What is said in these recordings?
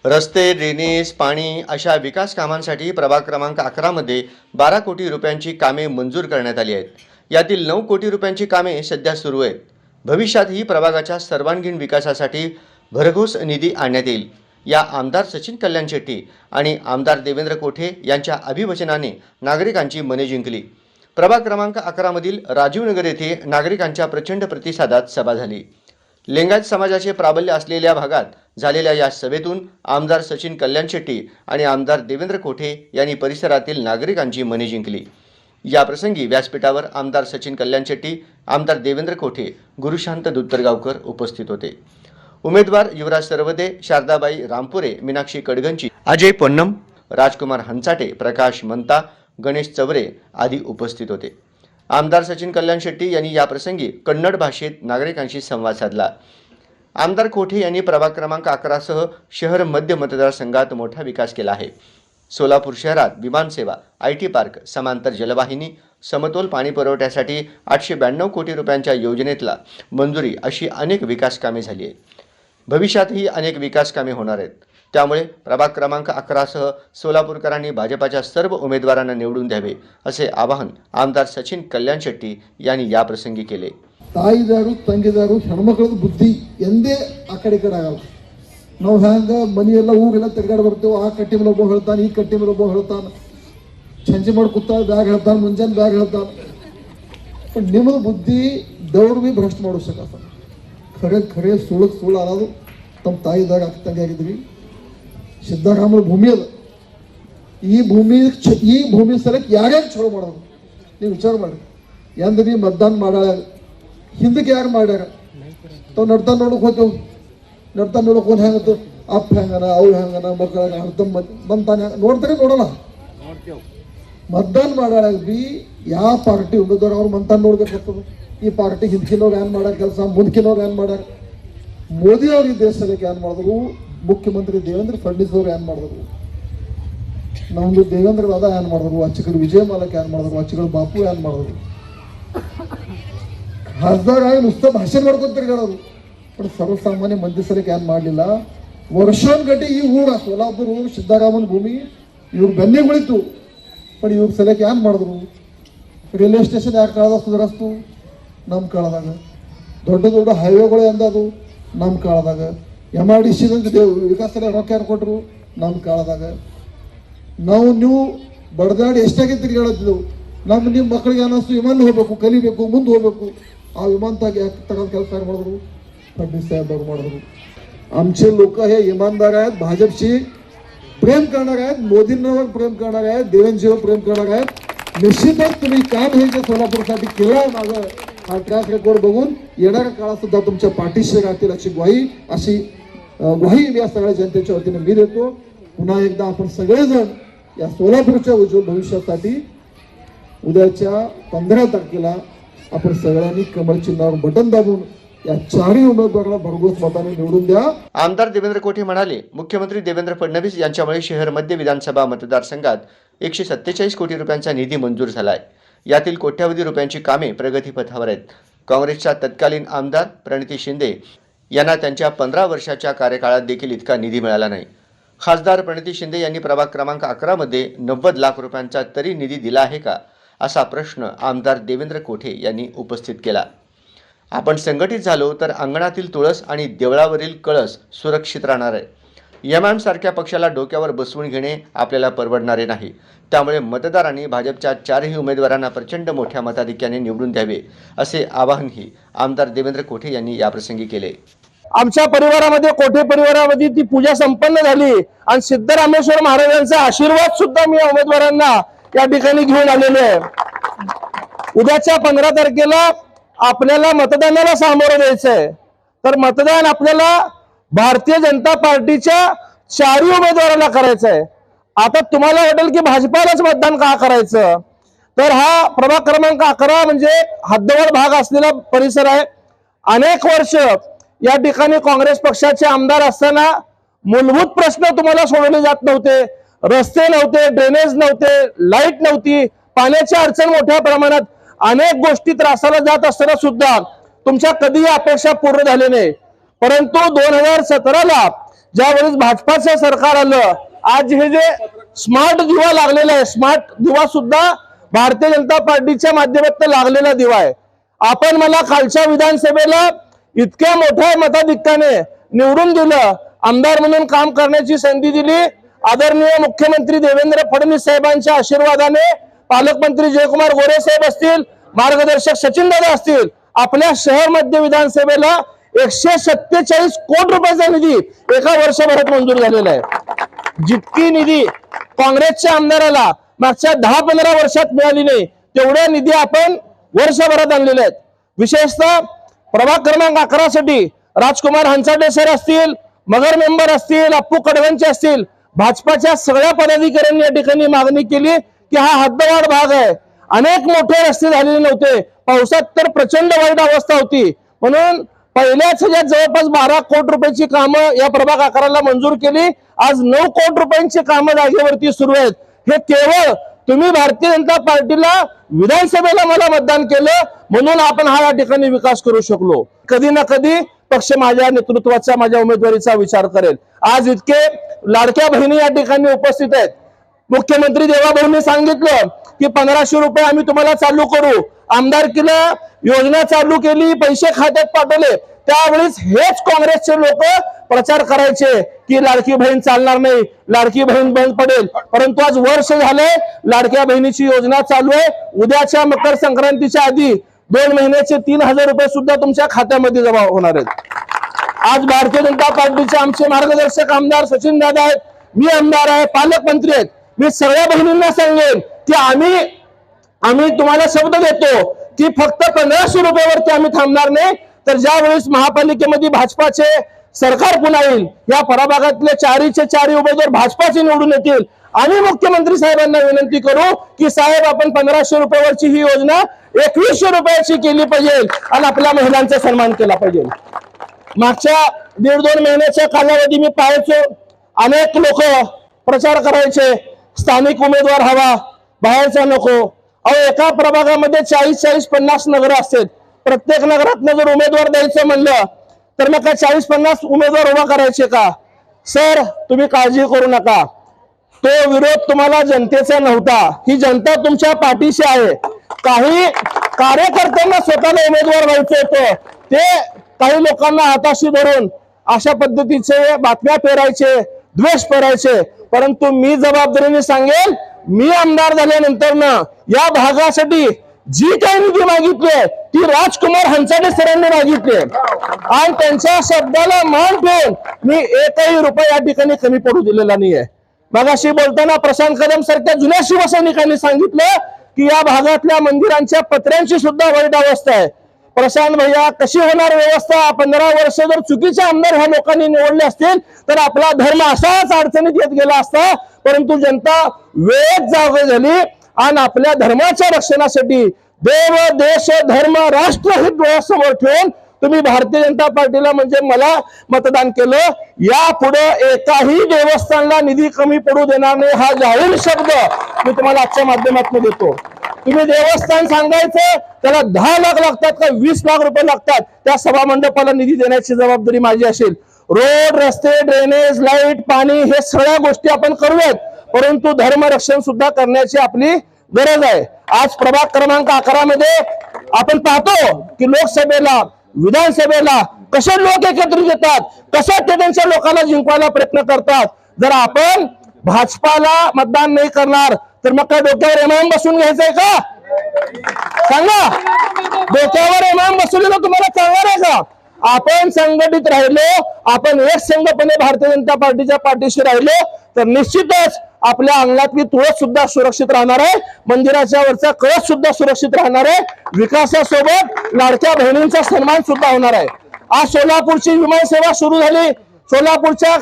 रस्ते, ड्रेनेज, पाणी अशा विकास कामांसाठी प्रभाग क्रमांक 11 मध्ये 12 कोटी रुपयांची कामे मंजूर करण्यात आली आहेत. यातील 9 कोटी रुपयांची कामे सध्या सुरू आहेत. भविष्यातही प्रभागाच्या सर्वांगीण विकासासाठी भरघोस निधी आणण्यात येईल. या आमदार सचिन कल्याण शेट्टी आणि आमदार देवेंद्र कोठे यांच्या अभिवचनाने नागरिकांची मने जिंकली. प्रभाग क्रमांक 11 मधील राजीवनगर येथे नागरिकांच्या प्रचंड प्रतिसादात सभा झाली. लिंगायत समाजाचे प्राबल्य असलेल्या भागात झालेल्या या सभेतून आमदार सचिन कल्याण शेट्टी आणि आमदार देवेंद्र कोठे यांनी परिसरातील नागरिकांची मने जिंकली. या प्रसंगी व्यासपीठावर आमदार सचिन कल्याण शेट्टी, आमदार देवेंद्र कोठे, गुरुशांत दुत्तरगावकर उपस्थित होते. उमेदवार युवराज सरवदे, शारदाबाई रामपुरे, मीनाक्षी कडगंची, अजय पोन्नम, राजकुमार हंचाटे, प्रकाश मंता, गणेश चवरे आदी उपस्थित होते. आमदार सचिन कल्याण शेट्टी यांनी या प्रसंगी कन्नड भाषेत नागरिकांशी संवाद साधला. आमदार कोठे यांनी प्रभाग क्रमांक 11 सह शहर मध्य मतदारसंघात मोठा विकास केला आहे. सोलापूर शहरात विमानसेवा, IT पार्क, समांतर जलवाहिनी, समतोल पाणी पुरवठ्यासाठी 892 कोटी रुपयांच्या योजनेतला मंजुरी अशी अनेक विकास कामे झाली आहेत. भविष्यातही अनेक विकास कामे होणार आहेत. त्यामुळे प्रभाग क्रमांक 11 सह सोलापूरकरांनी भाजपाच्या सर्व उमेदवारांना निवडून द्यावे असे आवाहन आमदार सचिन कल्याण शेट्टी यांनी या प्रसंगी केले. ತಾಯಿದಾರು ತಂಗಿದಾರು ಹೆಣ್ಮಕ್ಳದ ಬುದ್ಧಿ ಎಂದೇ ಆ ಕಡೆ ಆಗಲ್ಲ. ನಾವು ಹ್ಯಾಂಗ ಮನೆಯೆಲ್ಲ ಊರೆಲ್ಲ ತಿರುಗಾಡಿ ಬರ್ತೇವೆ. ಆ ಕಟ್ಟಿ ಮೇಲೆ ಒಬ್ಬ ಹೇಳ್ತಾನೆ, ಈ ಕಟ್ಟಿ ಮೇಲೆ ಒಬ್ಬ ಹೇಳ್ತಾನೆ, ಸಂಜೆ ಮಾಡಿ ಕೂತ ಬ್ಯಾಗ್ ಹೇಳ್ತಾನೆ, ಮುಂಜಾನೆ ಬ್ಯಾಗ್ ಹೇಳ್ತಾನೆ. पण ನಿಮ್ಮ ಬುದ್ಧಿ ದೌಡ್ ಬಿ ಭ್ರಷ್ಟ ಮಾಡೋ ಶಕತ್ತ. ಖರೆ ಖರೆ ಸುಳ್ಳು ಅನ್ನೋದು ತಮ್ಮ ತಾಯಿದಾಗ ಅಕ್ಕ ತಂಗಿ ಆಗಿದ್ವಿ. ಸಿದ್ದರಾಮಯ್ಯ ಭೂಮಿ ಅದ. ಈ ಭೂಮಿ ಸಲಕ್ಕೆ ಯಾರ್ಯಾರು ಚಲೋ ಮಾಡೋದು ನೀವು ವಿಚಾರ ಮಾಡಿ. ಎಂದ ಬಿ ಮತದಾನ ಮಾಡಾಳ ಹಿಂದಕ್ಕೆ ಯಾರು ಮಾಡ್ಯಾರ ತಾವು ನಡ್ತಾ ನೋಡಕ್ ಹೋಗ್ತೇವೆ. ನಡ್ತಾ ನೋಡಕ್ ಹೋದ್ ಹೆಂಗತ್ತು ಅಪ್ಪ ಹೆಂಗನ ಅವ್ರು ಹೆಂಗನ ಮಕ್ಕಳ ಅರ್ಧಮ್ಮ ಬಂತಾನೆ ನೋಡ್ತಾರೆ ನೋಡಲ್ಲ. ಮತದಾನ ಮಾಡಾಳ ಬಿ ಯಾವ ಪಾರ್ಟಿ ಉಳಿದವ್ರು ಅವ್ರು ಮಂತಾನ ನೋಡ್ಬೇಕಾಗ್ತದೆ. ಈ ಪಾರ್ಟಿ ಹಿಂದ್ಕಿನವ್ರು ಏನ್ ಮಾಡ್ಯಾರ ಕೆಲಸ, ಮುಂದ್ಕಿನವ್ರು ಏನ್ ಮಾಡ್ಯಾರ. ಮೋದಿ ಅವ್ರು ಈ ದೇಶ ಸಲಕ್ಕೆ ಏನ್ ಮಾಡಿದ್ರು, ಮುಖ್ಯಮಂತ್ರಿ ದೇವೇಂದ್ರ ಫಡ್ನವೀಸ್ ಅವ್ರು ಏನ್ ಮಾಡಿದ್ರು, ನಮ್ದು ದೇವೇಂದ್ರ ದಾದ ಏನ್ ಮಾಡಿದ್ರು, ಅಚ್ಚಕಡೆ ವಿಜಯ ಮಾಲಕ್ ಏನ್ ಮಾಡಿದ್ರು, ಅಚ್ಚಕಡೆ ಬಾಪು ಏನ್ ಮಾಡಿದ್ರು. खासदार आहे नुसतं भाषण ಮಾಡ್ಕೊಂಡು ತಿರುಗಾಡೋದು. पण सर्वसामान्य ಮಂದಿ ಸಲಕ್ಕೆ ಏನ್ ಮಾಡಲಿಲ್ಲ. ವರ್ಷಾನುಗಟ್ಟಿ ಈ ಊರ ಸೋಲಾಪುರ ಸಿದ್ದರಾಮಯ್ಯನ ಭೂಮಿ ಇವ್ರ ಬೆನ್ನಿಗೆ ಉಳಿತು. पण ಇವ್ರ ಸಲಕ್ಕೆ ಏನ್ ಮಾಡಿದ್ರು. ರೈಲ್ವೆ ಸ್ಟೇಷನ್ ಯಾಕೆ ಕಾಳದಾಗ ಸುಧಾರಿಸ್ತು, ನಮ್ಮ ಕಾಳದಾಗ. ದೊಡ್ಡ ದೊಡ್ಡ ಹೈವೇಗಳು ಎಂದದು ನಮ್ಮ ಕಾಳದಾಗ. MRDC ವಿಕಾಸ ರೊಕ್ಕ ಯಾರು ಕೊಟ್ಟರು, ನಮ್ಮ ಕಾಳದಾಗ. ನೀವು ಬಡದಾಡಿ ಎಷ್ಟಾಗಿ ತಿರುಗಾಡತ್ತಿದ್ದೆವು. ನಿಮ್ಮ ಮಕ್ಕಳಿಗೆ ಅನ್ನಿಸ್ತು ವಿಮಾನ ಹೋಗ್ಬೇಕು, ಕಲಿಬೇಕು, ಮುಂದೆ ಹೋಗ್ಬೇಕು. ಆ विमानताग तगत ಕೆಲಸ ಮಾಡಿದ್ರು फडणवीस साहेब ಮಾಡಿದ್ರು. आमचे लोक हे इमानदार आहेत, भाजपशी प्रेम करणार आहेत, मोदींवर प्रेम करणार आहेत, देवेंद्रजीवर प्रेम करणार आहेत. निश्चितच तुम्ही काम हे जे सोलापूरसाठी केलं माझं हा ट्रॅक रेकॉर्ड बघून येणाऱ्या काळात सुद्धा तुमच्या पाठीशी राहतील अशी ग्वाही या सगळ्या जनतेच्या वतीने मी देतो. पुन्हा एकदा आपण सगळेजण या सोलापूरच्या उज्ज्वल भविष्यासाठी उद्याच्या 15 तारखेला आपण सगळ्यांनी कमळ चिन्हावर बटन दाबून या चारही उमेदवाराला भरघोस मताने निवडून द्या. आमदार देवेंद्र कोठे म्हणाले, मुख्यमंत्री देवेंद्र फडणवीस यांच्यामुळे शहर मध्य विधानसभा मतदारसंघात 147 कोटी रुपयांचा निधी मंजूर झाला आहे. यातील कोट्यावधी रुपयांची कामे प्रगतीपथावर आहेत. काँग्रेसच्या तत्कालीन आमदार प्रणिती शिंदे यांना त्यांच्या 15 वर्षाच्या कार्यकाळात देखील इतका निधी मिळाला नाही. खासदार प्रणिती शिंदे यांनी प्रभाग क्रमांक 11 मध्ये 90 लाख रुपयांचा तरी निधी दिला आहे का, असा प्रश्न आमदार देवेंद्र कोठे यांनी उपस्थित केला. आपण संघटित झालो तर अंगणातील तुळस आणि देवळावरील कळस सुरक्षित राहणार आहे. MIM सारख्या पक्षाला डोक्यावर बसवून घेणे आपल्याला परवडणारे नाही. त्यामुळे मतदारांनी भाजपच्या चारही उमेदवारांना प्रचंड मोठ्या मताधिक्याने निवडून द्यावे असे आवाहनही आमदार देवेंद्र कोठे यांनी याप्रसंगी केले. आमच्या परिवारामध्ये, कोठे परिवारामध्ये ती पूजा संपन्न झाली आणि सिद्धरामेश्वर महाराजांचा आशीर्वाद सुद्धा मी उमेदवारांना या ठिकाणी घेऊन आलेले आहे. उद्याच्या 15 तारखेला आपल्याला मतदानाला सामोरं द्यायचंय. तर मतदान आपल्याला भारतीय जनता पार्टीच्या चारही उमेदवारांना करायचंय. आता तुम्हाला वाटेल की भाजपालाच मतदान का करायचं, तर हा प्रभाग क्रमांक 11 म्हणजे हद्दवर भाग असलेला परिसर आहे. अनेक वर्ष या ठिकाणी काँग्रेस पक्षाचे आमदार असताना मूलभूत प्रश्न तुम्हाला सोडवले जात नव्हते. रस्ते नव्हते, ड्रेनेज नव्हते, लाईट नव्हती, पाण्याची अडचण मोठ्या प्रमाणात, अनेक गोष्टी त्रासाला जात असताना सुद्धा तुमच्या कधीही अपेक्षा पूर्ण झाल्या नाही. परंतु 2017ला ज्यावेळेस भाजपाचं सरकार आलं, आज हे जे स्मार्ट दिवा लागलेला आहे, स्मार्ट दिवा सुद्धा भारतीय जनता पार्टीच्या माध्यमातून लागलेला दिवा आहे. आपण मला कालच्या विधानसभेला इतक्या मोठ्या मताधिक्याने निवडून दिलं, आमदार म्हणून काम करण्याची संधी दिली. आदरणीय मुख्यमंत्री देवेंद्र फडणवीस साहेबांच्या आशीर्वादाने, पालकमंत्री जयकुमार गोरे साहेब असतील, मार्गदर्शक सचिन दादा असतील, आपल्या शहर मध्य विधानसभेला 147 कोटी रुपयाचा निधी एका वर्षभरात मंजूर झालेला आहे. जितकी निधी काँग्रेसच्या आमदाराला मागच्या 10-15 वर्षात मिळाली नाही, तेवढ्या निधी आपण वर्षभरात आणलेल्या आहेत. विशेषतः प्रभाग क्रमांक 11 साठी राजकुमार हंसाटे सर असतील, मगर मेंबर असतील, अप्पू कडवंचे असतील, भाजपाच्या सगळ्या पदाधिकाऱ्यांनी या ठिकाणी मागणी केली की हा हद्दवाढ भाग आहे, अनेक मोठे रस्ते झालेले नव्हते, पावसात तर प्रचंड वाईट अवस्था होती, म्हणून पहिल्याच ह्याच्यात जवळपास 12 कोटी रुपयाची कामं या प्रभाग 11ला मंजूर केली. आज 9 कोटी रुपयांची कामं जागेवरती सुरू आहेत. हे केवळ तुम्ही भारतीय जनता पार्टीला विधानसभेला मला मतदान केलं म्हणून आपण हा या ठिकाणी विकास करू शकलो. कधी ना कधी पक्ष माझ्या नेतृत्वाचा, माझ्या उमेदवारीचा विचार करेल. आज इतके लाडक्या बहिणी या ठिकाणी उपस्थित आहेत. मुख्यमंत्री देवाभाऊंनी सांगितलं की 1500 रुपये आम्ही तुम्हाला चालू करू, आमदारकीला योजना चालू केली, पैसे खात्यात पाठवले. त्यावेळेस हेच काँग्रेसचे लोक प्रचार करायचे की लाडकी बहीण चालणार नाही, लाडकी बहीण बंद पडेल. परंतु आज वर्ष झालंय लाडक्या बहिणीची योजना चालू आहे. उद्याच्या मकर संक्रांतीच्या आधी 2 महिन्याचे 3000 रुपये सुद्धा तुमच्या खात्यामध्ये जमा होणार आहेत. आज भारतीय जनता पार्टीचे आमचे मार्गदर्शक आमदार सचिन दादा आहेत, मी आमदार आहे, पालकमंत्री आहेत. मी सगळ्या बहिणींना सांगेन की आम्ही तुम्हाला शब्द देतो की फक्त 1500 रुपयावरती आम्ही थांबणार नाही. तर ज्या वेळेस महापालिकेमध्ये भाजपाचे सरकार पुन्हा येईल, या प्रभागातले 4चे 4 उमेदवार भाजपाचे निवडून येतील, आम्ही मुख्यमंत्री साहेबांना विनंती करू की साहेब आपण 1500 रुपयावरची ही योजना 2100 रुपयाची केली पाहिजे आणि आपल्या महिलांचा सन्मान केला पाहिजे. मागच्या 1.5-2 महिन्याच्या कालावधी मी पाहायचो, अनेक लोक प्रचार करायचे स्थानिक उमेदवार हवा, बाहेरचा नको. अहो, एका प्रभागामध्ये 40-50 नगर असतात. प्रत्येक नगरातनं जर उमेदवार द्यायचं म्हणलं तर मग काय 40-50 उमेदवार उभा करायचे का? सर, तुम्ही काळजी करू नका, तो विरोध तुम्हाला जनतेचा नव्हता, ही जनता तुमच्या पाठीशी आहे. काही कार्यकर्त्यांना स्वतःला उमेदवार व्हायचं होतं, ते काही लोकांना हाताशी धरून अशा पद्धतीचे बातम्या पेरायचे, द्वेष पेरायचे. परंतु मी जबाबदारीने सांगेल, मी आमदार झाल्यानंतर ना या भागासाठी जी काही निधी मागितली ती राजकुमार हंसाटे सरांनी मागितली आणि त्यांच्या शब्दाला मान ठेवून मी एकही रुपया या ठिकाणी कमी पडू दिलेला नाहीये. मगाशी बोलताना प्रशांत कदम सारख्या जुन्या शिवसैनिकांनी सांगितलं की या भागातल्या मंदिरांच्या पत्र्यांची सुद्धा वाईट अवस्था आहे. प्रशांत भैया, कशी होणार व्यवस्था? 15 वर्ष जर चुकीचे आमदार ह्या लोकांनी निवडले असतील तर आपला धर्म असाच अडचणीत येत गेला असता. परंतु जनता वेळेत जागे झाली आणि आपल्या धर्माच्या रक्षणासाठी देव, देश, धर्म, राष्ट्र हे डोळ्यासमोर ठेवून तुम्ही भारतीय जनता पार्टीला म्हणजे मला मतदान केलं. यापुढे एकाही देवस्थानला निधी कमी पडू देणार नाही, हा जाहीर शब्द मी तुम्हाला आजच्या माध्यमातून देतो. तुम्ही देवस्थान सांगायचं त्याला 10 लाख लागतात का 20 लाख रुपये लागतात, त्या सभा मंडपाला निधी देण्याची जबाबदारी माझी असेल. रोड, रस्ते, ड्रेनेज, लाईट, पाणी हे सगळ्या गोष्टी आपण करूयात, परंतु धर्मरक्षण सुद्धा करण्याची आपली गरज आहे. आज प्रभाग क्रमांक 11 मध्ये आपण पाहतो की लोकसभेला, विधानसभेला कसे लोक एकत्रित येतात, कसं ते त्यांच्या लोकांना जिंकवायला प्रयत्न करतात. जर आपण भाजपाला मतदान नाही करणार तर मग काय डोक्यावर इमाम बसून घ्यायचंय का? सांगा, डोक्यावर इमाम बसवलेलं तुम्हाला चालणार आहे का? आपण संघटित राहिलो, आपण एक संघपणे भारतीय जनता पार्टीच्या पाठीशी राहिलो तर निश्चितच आपल्या अंगणातली तुळस सुद्धा सुरक्षित राहणार आहे, मंदिराच्या वरचा कळस सुद्धा सुरक्षित राहणार आहे, विकासासोबत लाडक्या बहिणींचा सन्मान सुद्धा होणार आहे. आज सोलापूरची विमान सेवा सुरू झाली, सोलापूरच्या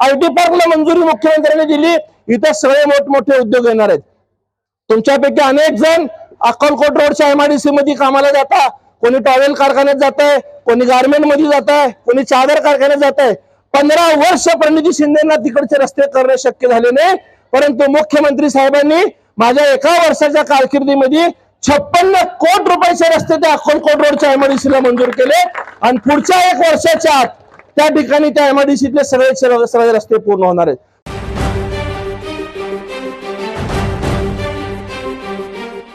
IT पार्कला मंजुरी मुख्यमंत्र्यांनी दिली, इथं सगळे मोठमोठे उद्योग येणार आहेत. तुमच्यापैकी अनेक जण अक्कलकोट रोडच्या MIDC मध्ये कामाला जाता, कोणी टॉवेल कारखान्यात जात आहे, कोणी गारमेंट मध्ये जात आहे, कोणी चादर कारखान्यात जात आहे. 15 वर्ष प्रणिती शिंदेना तिकडचे रस्ते करणे शक्य झाले नाही, परंतु मुख्यमंत्री साहेबांनी माझ्या एका वर्षाच्या कारकिर्दीमध्ये 56 कोटी रुपयाचे रस्ते त्या अक्कलकोट रोडच्या MIDC ला मंजूर केले आणि पुढच्या 1 वर्षाच्या आत त्या ठिकाणी त्या एमआयडीसीतले सगळे रस्ते पूर्ण होणार आहेत.